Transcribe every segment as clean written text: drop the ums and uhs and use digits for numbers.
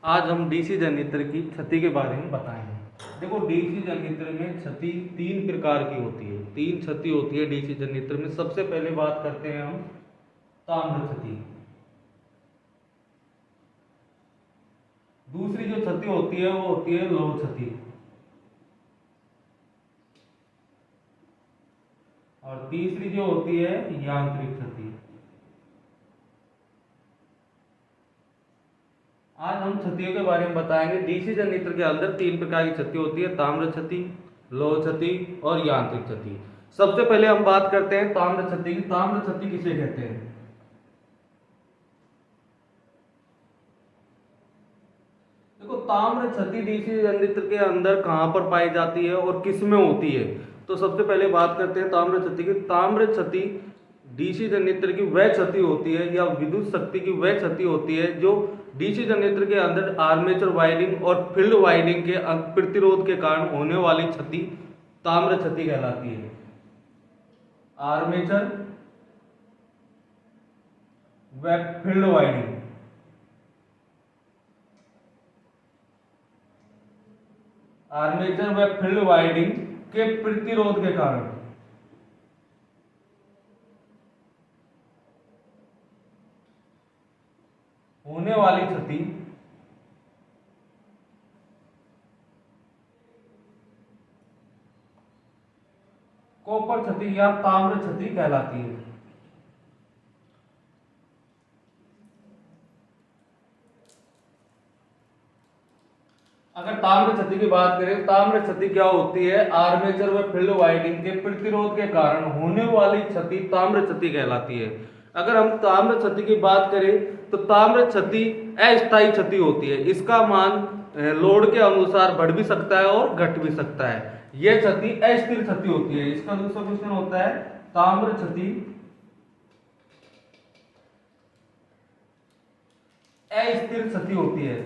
आज हम DC generator की क्षति के बारे में बताएंगे। देखो, डीसी जनरेटर में क्षति तीन प्रकार की होती है। तीन क्षति होती है डीसी जनरेटर में। सबसे पहले बात करते हैं हम ताम्र क्षति। दूसरी जो क्षति होती है वो होती है लौह क्षति, और तीसरी जो होती है यांत्रिक क्षति। आज हम क्षतियों के बारे में बताएंगे। डीसी जनरेटर के अंदर तीन प्रकार की क्षति होती है: ताम्र क्षति, लौह क्षति और यांत्रिक क्षति। सबसे पहले हम बात करते हैं ताम्र क्षति की। ताम्र क्षति किसे कहते हैं? देखो, ताम्र क्षति डीसी जनरेटर के अंदर कहां पर पाई जाती है और किस में होती है? तो सबसे पहले बात करते हैं ताम्र क्षति की। ताम्र क्षति डीसी जनरेटर की वह क्षति होती है या विद्युत शक्ति की वह क्षति होती है जो डीसी जनरेटर के अंदर आर्मेचर वाइंडिंग और फील्ड वाइंडिंग के प्रतिरोध के कारण होने वाली क्षति ताम्र क्षति कहलाती है। आर्मेचर व फील्ड वाइंडिंग, आर्मेचर व फील्ड वाइंडिंग के प्रतिरोध के कारण होने वाली क्षति कॉपर क्षति या ताम्र क्षति कहलाती है। अगर ताम्र क्षति की बात करें, ताम्र क्षति क्या होती है? आर्मेचर व फील्ड वाइंडिंग के प्रतिरोध के कारण होने वाली क्षति ताम्र क्षति कहलाती है। अगर हम ताम्र क्षति की बात करें तो ताम्र क्षति अस्थायी क्षति होती है। इसका मान लोड के अनुसार बढ़ भी सकता है और घट भी सकता है। यह क्षति अस्थिर क्षति होती है। इसका दूसरा क्वेश्चन होता है ताम्र क्षति अस्थिर क्षति होती है।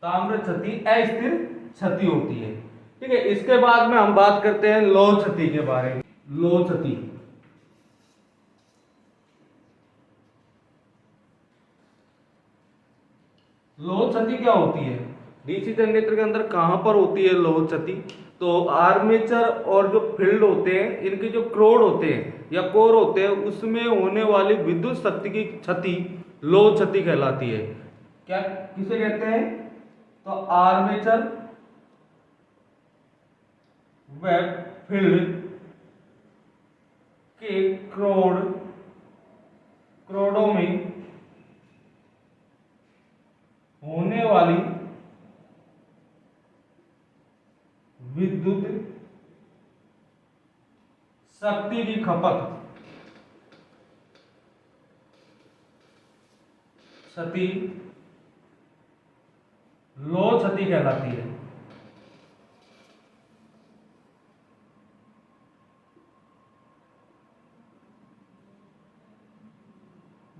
ताम्र क्षति अस्थिर क्षति होती है। ठीक है, इसके बाद में हम बात करते हैं लौह क्षति के बारे में। लौह क्षति, लौह क्षति क्या होती है? डीसी जनरेटर के अंदर कहां पर होती है लौह क्षति? तो आर्मेचर और जो फील्ड होते हैं, इनके जो क्रोड होते हैं या कोर होते हैं, उसमें होने वाली विद्युत शक्ति की क्षति लौह क्षति कहलाती है। क्या किसे कहते हैं? तो आर्मेचर व फील्ड के क्रोडों में होने वाली विद्युत शक्ति की खपत क्षति लौह क्षति कहलाती है।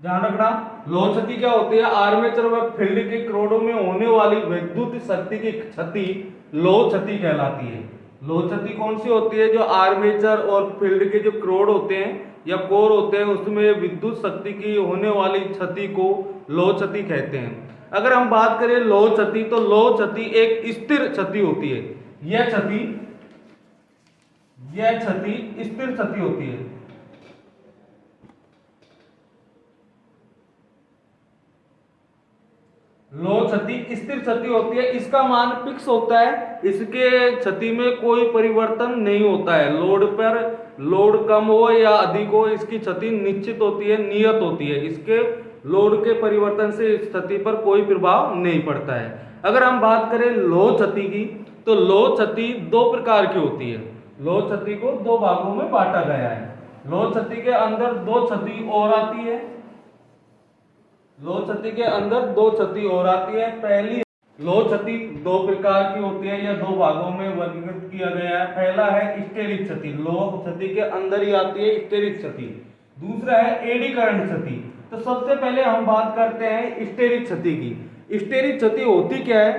ध्यान रखना, लौह क्षति क्या होती है? आर्मेचर व फील्ड के क्रोडों में होने वाली विद्युत शक्ति की क्षति लौह क्षति कहलाती है। लौह क्षति कौन सी होती है? जो आर्मेचर और फील्ड के जो क्रोड होते हैं या कोर होते हैं, उसमें विद्युत शक्ति की होने वाली क्षति को लौह क्षति कहते हैं। अगर हम बात करें लौह क्षति, तो लौह क्षति एक स्थिर क्षति होती है। यह क्षति स्थिर क्षति होती है। लौह क्षति स्थिर क्षति होती है। इसका मान फिक्स होता है। इसके क्षति में कोई परिवर्तन नहीं होता है। लोड पर लोड कम हो या अधिक हो, इसकी क्षति निश्चित होती है, नियत होती है। इसके लोड के परिवर्तन से इस क्षति पर कोई प्रभाव नहीं पड़ता है। अगर हम बात करें लौह क्षति की, तो लौह क्षति दो प्रकार की होती है। लौह क्षति को दो भागों में बांटा गया है। लौह क्षति के अंदर दो क्षति और आती है। लौह क्षति के अंदर दो क्षति और आती है। पहली लौह क्षति दो प्रकार की होती है या दो भागों में वर्गीकृत किया गया है। पहला है स्टेरिक क्षति, लौह क्षति के अंदर ही आती है स्टेरिक क्षति। दूसरा है एडी करंट क्षति। तो सबसे पहले हम बात करते हैं स्टेरिक क्षति की। स्टेरिक क्षति होती क्या है?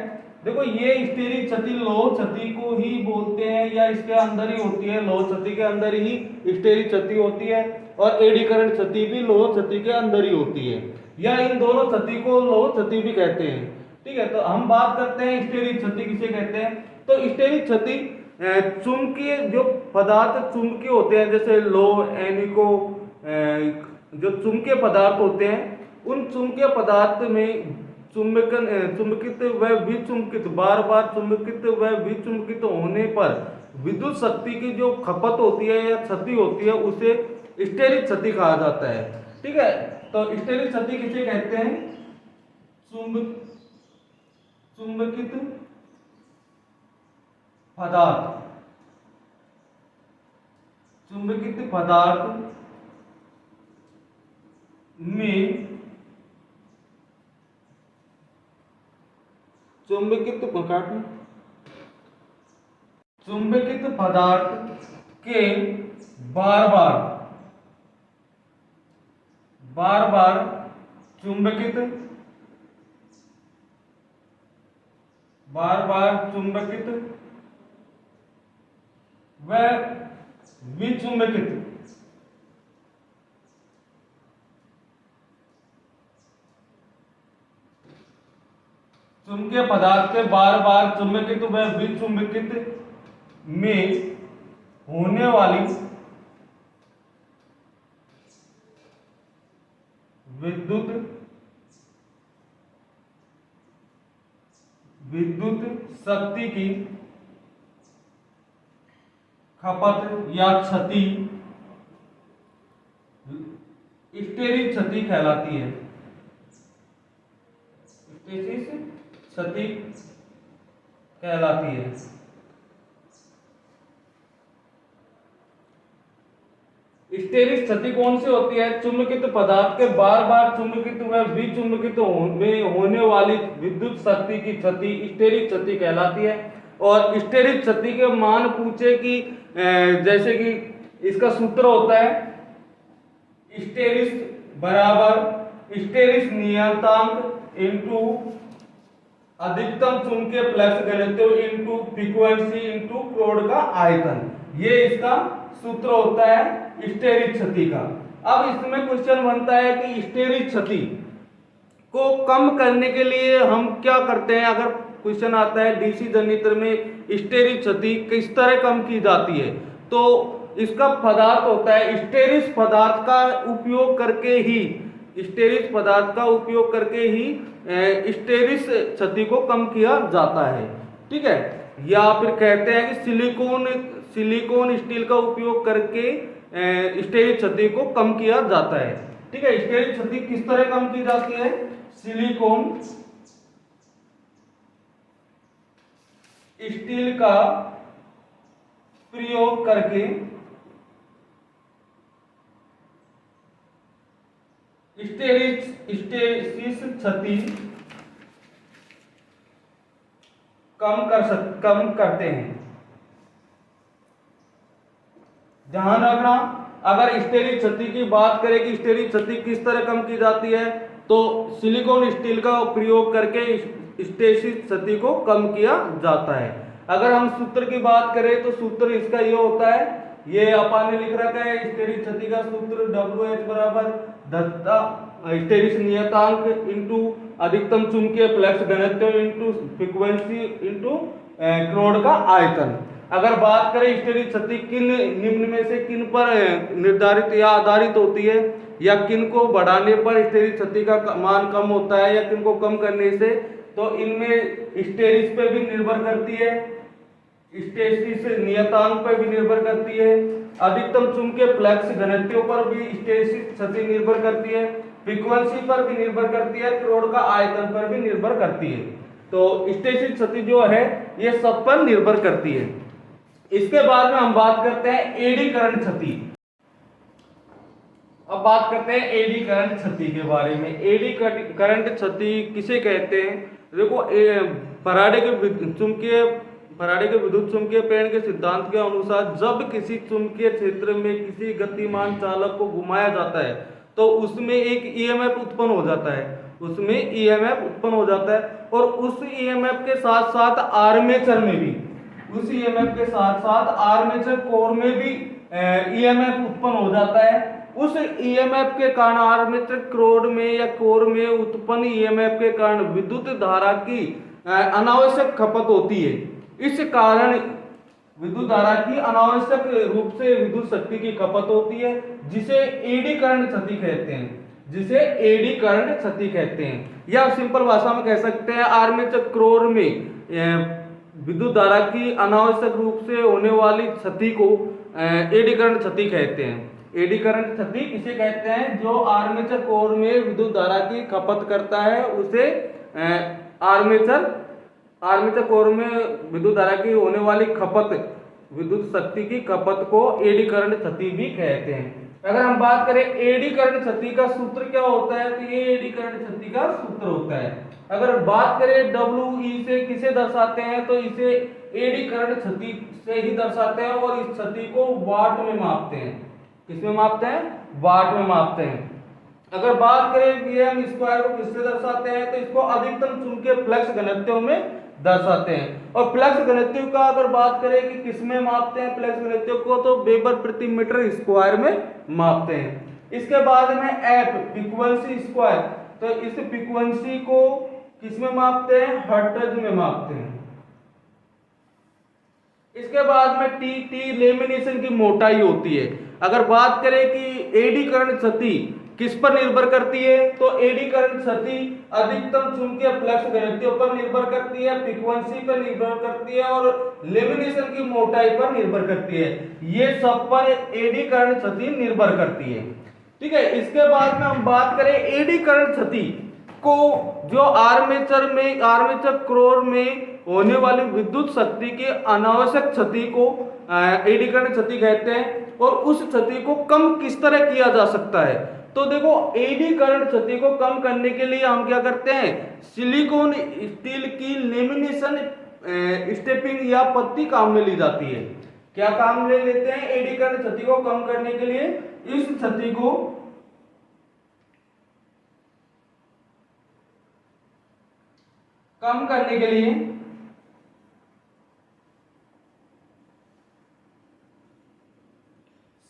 देखो, ये स्टेरिक क्षति लौह क्षति को ही बोलते हैं या इसके अंदर ही होती है। लौह क्षति के अंदर ही स्टेरिक क्षति होती है और एडी करंट क्षति भी लौह क्षति के अंदर ही होती है। या इन दोनों क्षति को लोह क्षति भी कहते हैं। ठीक है, तो हम बात करते हैं स्टेरिक क्षति किसे कहते हैं। तो स्टेरिक क्षति चुंबकीय जो पदार्थ चुंबकीय होते हैं, जैसे लोह, एनिको, जो चुंबकीय पदार्थ होते हैं, उन चुंबकीय पदार्थ में चुंबकित व विचुंबकित, बार बार चुंबकित व विचुंबकित होने पर विद्युत शक्ति की जो खपत होती है या क्षति होती है, उसे स्टेरिक क्षति कहा जाता है। ठीक है, तो स्टेरिक क्षति किसे कहते हैं? चुंबकित पदार्थ, चुंबकित पदार्थ में चुंबकित पदार्थ के बार बार चुंबकित व विचुंबकित चुंबकीय पदार्थ के बार बार चुंबकित व विचुंबकित में होने वाली विद्युत शक्ति की खपत या क्षति स्टेरिक क्षति कहलाती है। स्टेरिक क्षति कहलाती है। स्टेरिक क्षति कौन सी होती है? चुंबकित पदार्थ के बार बार चुंबकित व विचुंबकित में होने वाली विद्युत शक्ति की क्षति स्टेरिक क्षति कहलाती है। और स्टेरिक क्षति के मान पूछे कि जैसे कि इसका सूत्र होता है स्टेरिस बराबर स्टेरिस नियतांक इंटू अधिकतम चुंबकीय फ्लक्स घनत्व इंटू फ्रीक्वेंसी इंटू क्रोड का आयतन। ये इसका सूत्र होता है स्टेरिक क्षति का। अब इसमें क्वेश्चन बनता है कि स्टेरिक क्षति को कम करने के लिए हम क्या करते हैं। अगर क्वेश्चन आता है डीसी जनरेटर में स्टेरिक क्षति किस तरह कम की जाती है, तो इसका पदार्थ होता है स्टेरिक पदार्थ का उपयोग करके ही स्टेरिक क्षति को कम किया जाता है। ठीक है, या फिर कहते हैं कि सिलिकॉन स्टील का उपयोग करके स्टेरिक क्षति को कम किया जाता है। ठीक है, स्टेरिक क्षति किस तरह कम की जाती है? सिलिकॉन स्टील का प्रयोग करके स्टेरिक क्षति कम करते हैं। ध्यान रखना, अगर स्टेरिक क्षति की बात करें कि स्टेरिक क्षति किस तरह कम की जाती है, तो सिलिकॉन स्टील का प्रयोग करके स्टेरिक क्षति को कम किया जाता है। अगर हम सूत्र की बात करें तो सूत्र इसका ये होता है, ये अपन ने लिख रखा है स्टेरिक क्षति का सूत्र WH बराबर दत्ता स्टेरिक नियतांक इंटू अधिकतम चुंबकीय फ्लक्स घनत्व इंटू फ्रीक्वेंसी इंटू क्रोड का आयतन। अगर बात करें स्टेरिक क्षति किन निम्न में से किन पर निर्धारित या आधारित होती है, या किन को बढ़ाने पर स्टेरिक क्षति का मान कम होता है, या किन को कम करने से, तो इनमें स्टेरिक पे भी निर्भर करती है, स्टेरिक नियतांक पर भी निर्भर करती है, अधिकतम चुंबकीय फ्लक्स घनत्व पर भी स्टेरिक क्षति निर्भर करती है, फ्रीक्वेंसी पर भी निर्भर करती है, क्रोड का आयतन पर भी निर्भर करती है। तो स्टेरिक क्षति जो है ये सब पर निर्भर करती है। इसके बाद में हम बात करते हैं एडी करंट क्षति। अब बात करते हैं एडी करंट क्षति के बारे में। एडी करंट क्षति किसे कहते हैं? देखो, फैराडे के विद्युत चुंबकीय प्रेरण के सिद्धांत के अनुसार जब किसी चुंबकीय क्षेत्र में किसी गतिमान चालक को घुमाया जाता है तो उसमें एक ईएमएफ उत्पन्न हो जाता है, और उस ईएमएफ के साथ साथ आर्मेचर में भी, उस ईएमएफ के साथ साथ आर्मेचर कोर में भी ईएमएफ उत्पन्न हो जाता है। उस ईएमएफ के कारण आर्मेचर कोर में या कोर में उत्पन्न ईएमएफ के कारण विद्युत धारा की अनावश्यक खपत होती है। इस कारण विद्युत धारा की अनावश्यक रूप से विद्युत शक्ति की खपत होती है, जिसे एडी करंट क्षति कहते हैं, जिसे एडी करंट क्षति कहते हैं। या सिंपल भाषा में कह सकते हैं आर्मेचर कोर में विद्युत धारा की अनावश्यक रूप से होने वाली क्षति को एडी करंट क्षति कहते हैं। एडी करंट क्षति किसे कहते हैं? जो आर्मेचर कोर में विद्युत धारा की खपत करता है उसे आर्मेचर कोर में विद्युत धारा की होने वाली खपत, विद्युत शक्ति की खपत को एडी करंट क्षति भी कहते हैं। अगर हम बात करें एडी करंट क्षति का सूत्र क्या होता है, तो ये एडी करंट क्षति का सूत्र होता है। अगर बात करें WE से किसे दर्शाते हैं, तो इसे एडी करंट क्षति से ही दर्शाते हैं और इस क्षति को वाट में मापते हैं। किसमें मापते हैं? वाट में मापते हैं। अगर बात करें Vm स्क्वायर को किससे दर्शाते हैं, तो इसको अधिकतम चुंबकीय फ्लक्स घनत्व में दर्शाते हैं। और फ्लक्स घनत्व का अगर बात करें कि किसमें मापते हैं फ्लक्स घनत्व को, तो वेबर प्रति मीटर स्क्वायर में मापते हैं। इसके बाद में F फ्रीक्वेंसी स्क्वायर, तो इस फ्रीक्वेंसी को किसमें मापते हैं? हर्ट्ज में मापते हैं। इसके बाद में टी लेमिनेशन की मोटाई होती है। अगर बात करें कि एडी करंट क्षति किस पर निर्भर करती है, तो एडी करंट क्षति अधिकतम चुंबकीय फ्लक्स घनत्व पर निर्भर करती है, फ्रीक्वेंसी पर निर्भर करती है और लेमिनेशन की मोटाई पर निर्भर करती है। ये सब पर एडी करंट क्षति निर्भर करती है। ठीक है। इसके बाद में हम बात करें एडी करंट क्षति को, जो आर्मेचर कोर में होने वाली विद्युत शक्ति की अनावश्यक क्षति को एडी करंट क्षति कहते हैं। और उस क्षति को कम किस तरह किया जा सकता है, तो देखो एडी करंट क्षति को कम करने के लिए हम क्या करते हैं, सिलिकॉन स्टील की लेमिनेशन स्टेपिंग या पत्ती काम में ली जाती है। क्या काम में लेते हैं? एडी करंट क्षति को कम करने के लिए इस क्षति को कम करने के लिए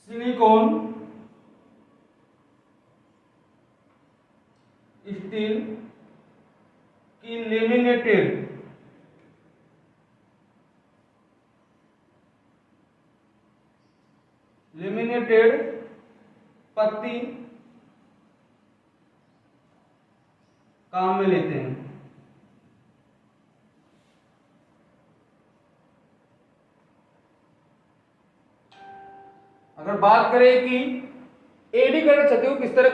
सिलिकॉन स्टील की लेमिनेटेड पत्ती काम में लेते हैं। अगर बात करें कि एडी करंट क्षति को किस तरह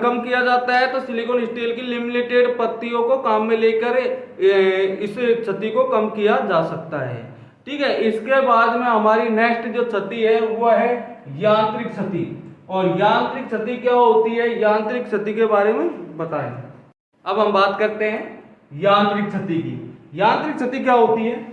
कम किया जाता है, तो सिलिकॉन स्टील की लेमिनेटेड पत्तियों को काम में लेकर इस क्षति को कम किया जा सकता है। ठीक है। इसके बाद में हमारी नेक्स्ट जो क्षति है वो है यांत्रिक क्षति। और यांत्रिक क्षति क्या होती है, यांत्रिक क्षति के बारे में बताएं। अब हम बात करते हैं यांत्रिक क्षति की। यांत्रिक क्षति क्या होती है?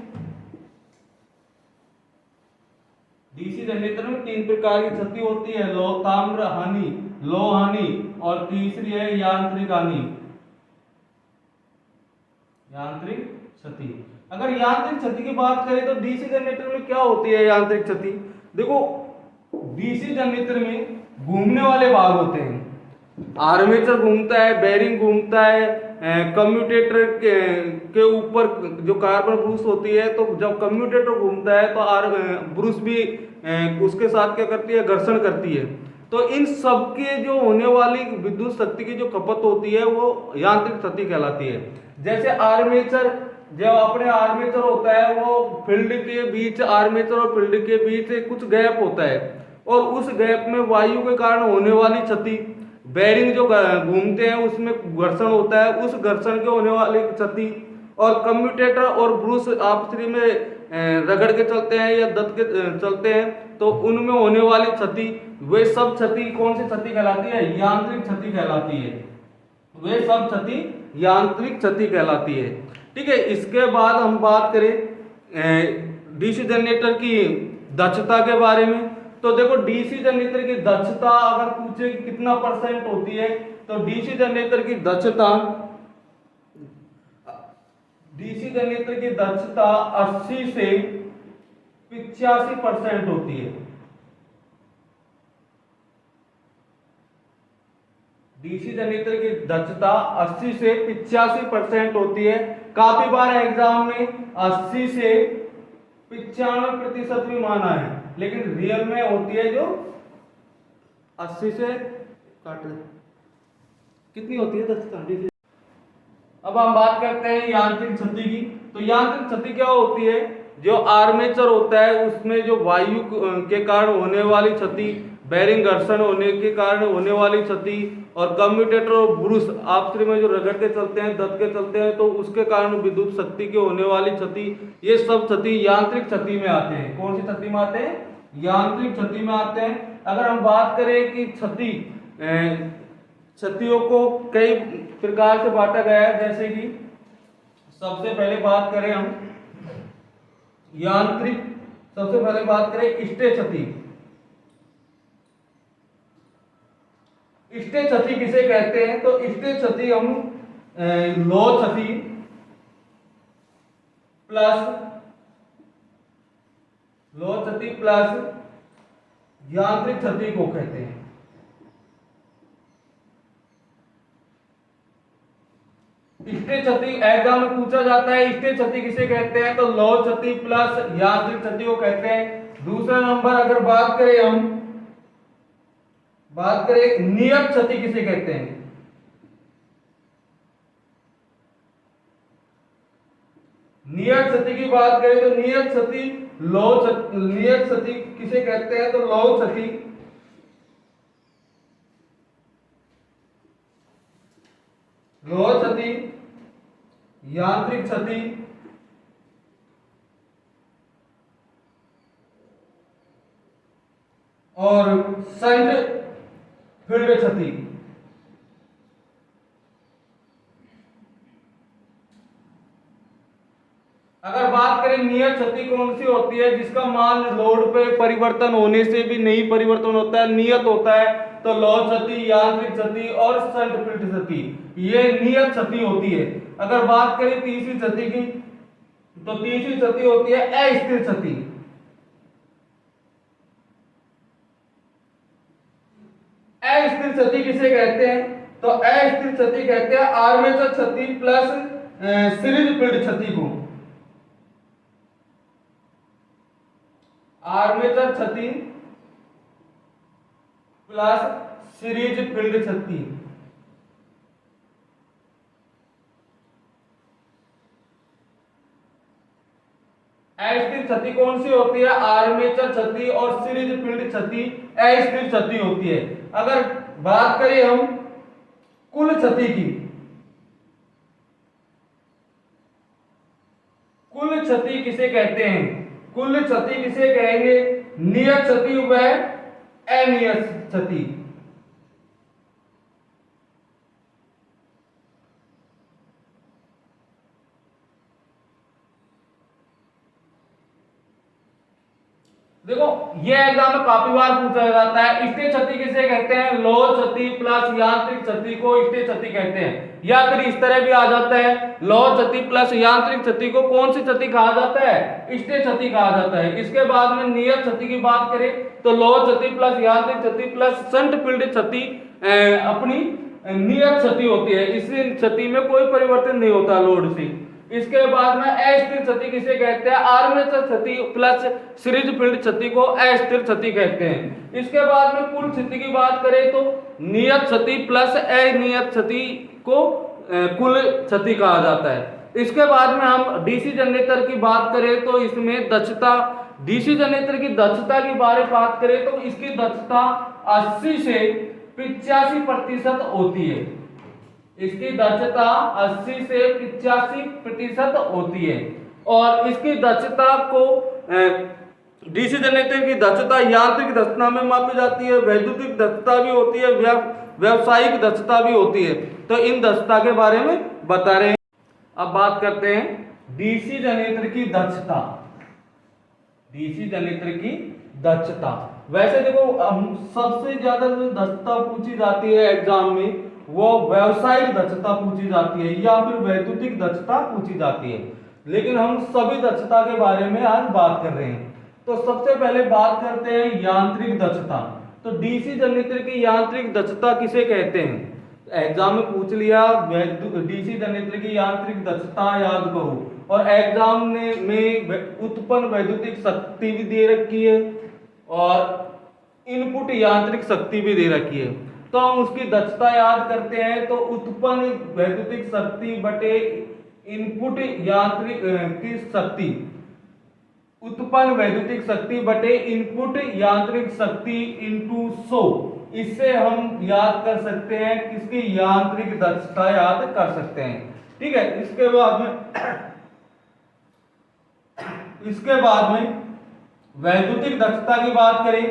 डीसी जनरेटर में 3 प्रकार की क्षति होती है, ताम्र हानि, लौह हानि और तीसरी है यांत्रिक हानि, यांत्रिक क्षति। अगर यांत्रिक क्षति की बात करें तो डीसी जनरेटर में क्या होती है यांत्रिक क्षति? देखो डीसी जनरेटर में घूमने वाले भाग होते हैं, आर्मेचर घूमता है, बेरिंग घूमता है, कम्यूटेटर के ऊपर जो कार्बन ब्रूस होती है, तो जब कम्यूटेटर घूमता है तो ब्रूस भी उसके साथ क्या करती है, घर्षण करती है। तो इन सब के जो होने वाली विद्युत शक्ति की जो खपत होती है वो यांत्रिक क्षति कहलाती है। जैसे आर्मेचर, जो अपने आर्मेचर होता है वो फील्ड के बीच, आर्मेचर और फील्ड के बीच कुछ गैप होता है और उस गैप में वायु के कारण होने वाली क्षति, बेरिंग जो घूमते हैं उसमें घर्षण होता है, उस घर्षण के होने वाली क्षति, और कम्यूटेटर और ब्रूस आपस में रगड़ के चलते हैं या दत के चलते हैं तो उनमें होने वाली क्षति, वे सब क्षति कौन सी क्षति कहलाती है? यांत्रिक क्षति कहलाती है। वे सब क्षति यांत्रिक क्षति कहलाती है। ठीक है। इसके बाद हम बात करें डीसी जनरेटर की दक्षता के बारे में। तो देखो डीसी जनरेटर की दक्षता अगर पूछे कितना % होती है, तो डीसी जनरेटर की दक्षता 80 से 85% होती है। डीसी जनरेटर की दक्षता 80 से 85% होती है। काफी बार एग्जाम में 80 से 95% भी माना है, लेकिन रियल में होती है जो 80 से काट कितनी होती है दक्षता डीसी। अब हम बात करते हैं यांत्रिक क्षति की। तो यांत्रिक क्षति क्या होती है? जो आर्मेचर होता है उसमें जो वायु के कारण होने वाली क्षति, बेरिंग घर्षण होने के कारण होने वाली क्षति, और कम्यूटेटर और ब्रूस आपस में जो रगड़ के चलते हैं, दब के चलते हैं, तो उसके कारण विद्युत शक्ति के होने वाली क्षति, ये सब क्षति यांत्रिक क्षति में आते हैं। कौन सी क्षति में आते हैं? यांत्रिक क्षति में आते हैं। अगर हम बात करें कि क्षतियों को कई प्रकार से बांटा गया है, जैसे कि सबसे पहले बात करें हम यांत्रिक, सबसे पहले बात करें स्टे क्षति। स्टे क्षति किसे कहते हैं? तो स्टे क्षति हम लो क्षति प्लस यांत्रिक क्षति को कहते हैं। स्टे क्षति एग्जाम में पूछा जाता है, स्टे क्षति किसे कहते हैं? तो लो क्षति प्लस यांत्रिक क्षति को कहते हैं। दूसरा नंबर अगर बात करें हम, बात करें नियत क्षति किसे कहते हैं? नियत क्षति की बात करें तो नियत क्षति नियत क्षति किसे कहते हैं? तो लो क्षति यांत्रिक क्षति और संट फील्ड क्षति। अगर बात करें नियत क्षति कौन सी होती है? जिसका मान लोड पे परिवर्तन होने से भी नहीं परिवर्तन होता है, नियत होता है। तो लो क्षति, यांत्रिक क्षति और संट फील्ड क्षति, ये नियत क्षति होती है। अगर बात करें तीसरी क्षति की, तो तीसरी क्षति होती है अस्थिर क्षति। अस्थिर क्षति किसे कहते हैं? तो अस्थिर क्षति कहते हैं आर्मेचर क्षति प्लस सीरीज फील्ड क्षति को। आर्मेचर क्षति प्लस सीरीज फील्ड क्षति। अस्थिर क्षति कौन सी होती है? आर्मेचर क्षति और सीरीज फील्ड क्षति अस्थिर क्षति होती है। अगर बात करें हम कुल क्षति की, कुल क्षति किसे कहते हैं? कुल क्षति किसे कहेंगे? नियत क्षति व अनियत क्षति। देखो ये एग्जाम में काफी बार पूछा जाता है। स्टे क्षति किसे कहते हैं? लो क्षति प्लस यांत्रिक क्षति को स्टे क्षति कहते हैं। या फिर इस तरह भी आ जाता है, लो क्षति प्लस यांत्रिक क्षति को कौन सी क्षति कहा जाता है? स्टे क्षति कहा जाता है। इसके बाद में नियत क्षति की बात करें तो लो क्षति प्लस यांत्रिक क्षति प्लस संट फील्ड क्षति अपनी नियत क्षति होती है। इस क्षति में कोई परिवर्तन नहीं होता लोड से। इसके बाद में अस्थिर क्षति किसे कहते हैं? आर्मेचर क्षति प्लस सीरीज फील्ड क्षति को अस्थिर क्षति कहते हैं। इसके बाद में कुल क्षति की बात करें तो नियत क्षति प्लस अनियत क्षति को कुल क्षति कहा जाता है। इसके बाद में हम डीसी जनरेटर की बात करें तो इसमें दक्षता, डीसी जनरेटर की दक्षता की बारे में बात करें तो इसकी दक्षता 80 से 85% होती है। इसकी दक्षता 80 से 85% होती है। और इसकी दक्षता को डीसी जनरेटर की दक्षता यांत्रिक दक्षता में मापी जाती है, वैद्युतिक दक्षता भी होती है, व्यावसायिक दक्षता भी होती है। तो इन दक्षता के बारे में बता रहे हैं। अब बात करते हैं डीसी जनरेटर की दक्षता। डीसी जनरेटर की दक्षता, वैसे देखो सबसे ज्यादा जो दक्षता पूछी जाती है एग्जाम में वो व्यावसायिक दक्षता पूछी जाती है या फिर वैद्युतिक दक्षता पूछी जाती है, लेकिन हम सभी दक्षता के बारे में आज बात कर रहे हैं। तो सबसे पहले बात करते हैं यांत्रिक दक्षता। तो डीसी जनरेटर की यांत्रिक दक्षता किसे कहते हैं? एग्जाम में पूछ लिया डीसी जनरेटर की यांत्रिक दक्षता याद करो, और एग्जाम में उत्पन्न वैद्युतिक शक्ति भी दे रखी है और इनपुट यांत्रिक शक्ति भी दे रखी है। तो हम उसकी दक्षता याद करते हैं, तो उत्पन्न वैद्युतिक शक्ति बटे इनपुट यांत्रिक की शक्ति, उत्पन्न वैद्युतिक शक्ति बटे इनपुट यांत्रिक शक्ति इंटू 100, इससे हम याद कर सकते हैं किसकी यांत्रिक दक्षता याद कर सकते हैं। ठीक है, इसके बाद में वैद्युतिक दक्षता की बात करें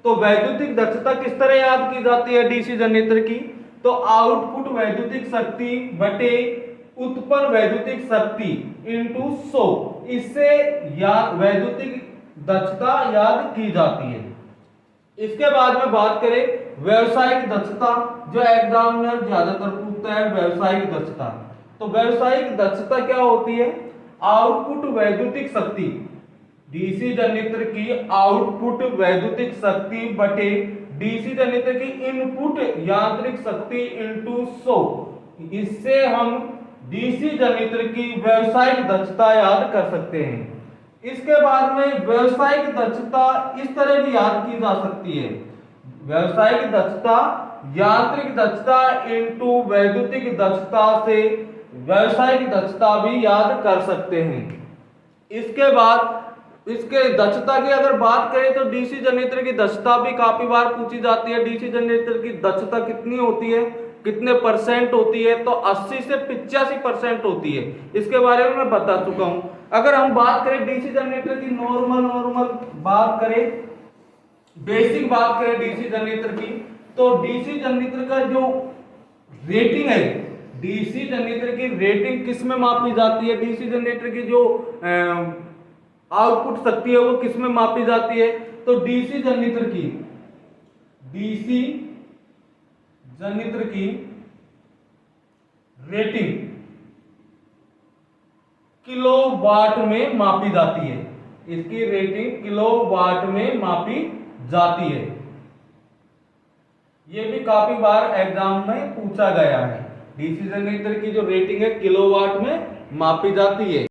तो वैद्युतिक दक्षता किस तरह याद की जाती है डीसी जनरेटर की, तो आउटपुट वैद्युतिक शक्ति बटे उत्पन्न वैद्युतिक शक्ति इंटू 100, इससे वैद्युतिक दक्षता याद की जाती है। इसके बाद में बात करें व्यावसायिक दक्षता, जो एग्जामिनर ज्यादातर पूछता है व्यावसायिक दक्षता। तो व्यावसायिक दक्षता क्या होती है, आउटपुट वैद्युतिक शक्ति, डीसी जनरेटर की आउटपुट वैद्युतिक शक्ति बटे डीसी जनरेटर की इनपुट यांत्रिक शक्ति इंटू 100, इससे हम डीसी जनरेटर की व्यावसायिक दक्षता याद कर सकते हैं। इसके बाद में व्यावसायिक दक्षता इस तरह भी याद की जा सकती है, व्यावसायिक दक्षता यांत्रिक दक्षता इंटू वैद्युतिक दक्षता से व्यावसायिक दक्षता भी याद कर सकते हैं। इसके बाद इसके दक्षता की अगर बात करें तो डीसी जनरेटर की दक्षता भी काफी बार पूछी जाती है। डीसी जनरेटर की दक्षता कितनी होती है, कितने परसेंट होती है, तो 80 से 85% होती है। इसके बारे में मैं बता चुका हूं। अगर हम बात करें डीसी जनरेटर की नॉर्मल बात करें, बेसिक बात करें डीसी जनरेटर की, तो डीसी जनरेटर का जो रेटिंग है, डीसी जनरेटर की रेटिंग किस में मापी जाती है, डीसी जनरेटर की जो आउटपुट शक्ति है वो किस में मापी जाती है, तो डीसी जनरेटर की रेटिंग किलोवाट में मापी जाती है, इसकी रेटिंग किलोवाट में मापी जाती है। यह भी काफी बार एग्जाम में पूछा गया है, डीसी जनरेटर की जो रेटिंग है किलोवाट में मापी जाती है।